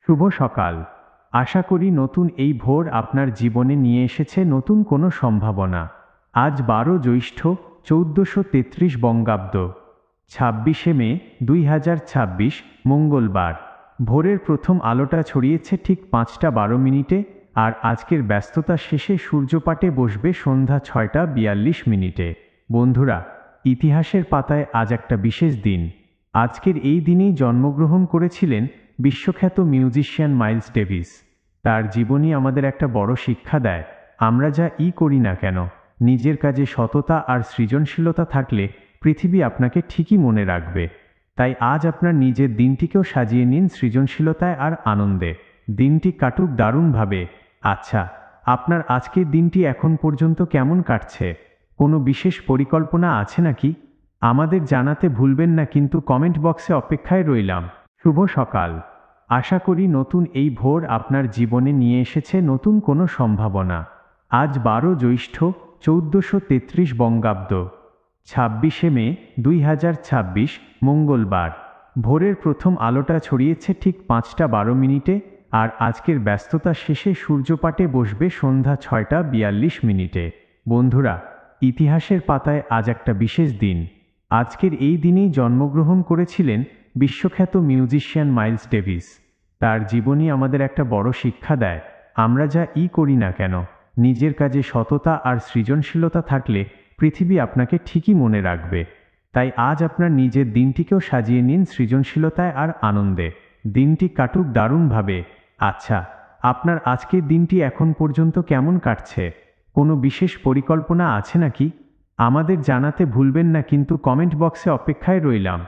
শুভ সকাল। আশা করি নতুন এই ভোর আপনার জীবনে নিয়ে এসেছে নতুন কোনো সম্ভাবনা। আজ 12 জ্যৈষ্ঠ 1433 বঙ্গাব্দ, 26শে মে 2026 মঙ্গলবার। ভোরের প্রথম আলোটা ছড়িয়েছে ঠিক 5টা 12 মিনিটে, আর আজকের ব্যস্ততা শেষে সূর্যপাটে বসবে সন্ধ্যা 6টা 42 মিনিটে। বন্ধুরা, ইতিহাসের পাতায় আজ একটা বিশেষ দিন। আজকের এই দিনেই জন্মগ্রহণ করেছিলেন বিশ্বখ্যাত মিউজিশিয়ান মাইলস ডেভিস। তার জীবনী আমাদের একটা বড় শিক্ষা দেয়। আমরা যা করি না কেন, নিজের কাজে সততা আর সৃজনশীলতা থাকলে পৃথিবী আপনাকে ঠিকই মনে রাখবে। তাই আজ আপনার নিজের দিনটিকেও সাজিয়ে নিন সৃজনশীলতায় আর আনন্দে। দিনটি কাটুক দারুণভাবে। আচ্ছা, আপনার আজকের দিনটি এখন পর্যন্ত কেমন কাটছে? কোনো বিশেষ পরিকল্পনা আছে নাকি? আমাদের জানাতে ভুলবেন না, কিন্তু কমেন্ট বক্সে অপেক্ষায় রইলাম। শুভ সকাল। আশা করি নতুন এই ভোর আপনার জীবনে নিয়ে এসেছে নতুন কোনো সম্ভাবনা। আজ 12 জ্যৈষ্ঠ 1433 বঙ্গাব্দ, 26শে মে 2026 মঙ্গলবার। ভোরের প্রথম আলোটা ছড়িয়েছে ঠিক 5টা 12 মিনিটে, আর আজকের ব্যস্ততা শেষে সূর্যপাটে বসবে সন্ধ্যা 6টা 42 মিনিটে। বন্ধুরা, ইতিহাসের পাতায় আজ একটা বিশেষ দিন। আজকের এই দিনেই জন্মগ্রহণ করেছিলেন বিশ্বখ্যাত মিউজিশিয়ান মাইলস ডেভিস। তার জীবনী আমাদের একটা বড় শিক্ষা দেয়। আমরা যা করি না কেন, নিজের কাজে সততা আর সৃজনশীলতা থাকলে পৃথিবী আপনাকে ঠিকই মনে রাখবে। তাই আজ আপনার নিজের দিনটিকেও সাজিয়ে নিন সৃজনশীলতায় আর আনন্দে। দিনটি কাটুক দারুণভাবে। আচ্ছা, আপনার আজকের দিনটি এখন পর্যন্ত কেমন কাটছে? কোনো বিশেষ পরিকল্পনা আছে নাকি? আমাদের জানাতে ভুলবেন না, কিন্তু কমেন্ট বক্সে অপেক্ষায় রইলাম।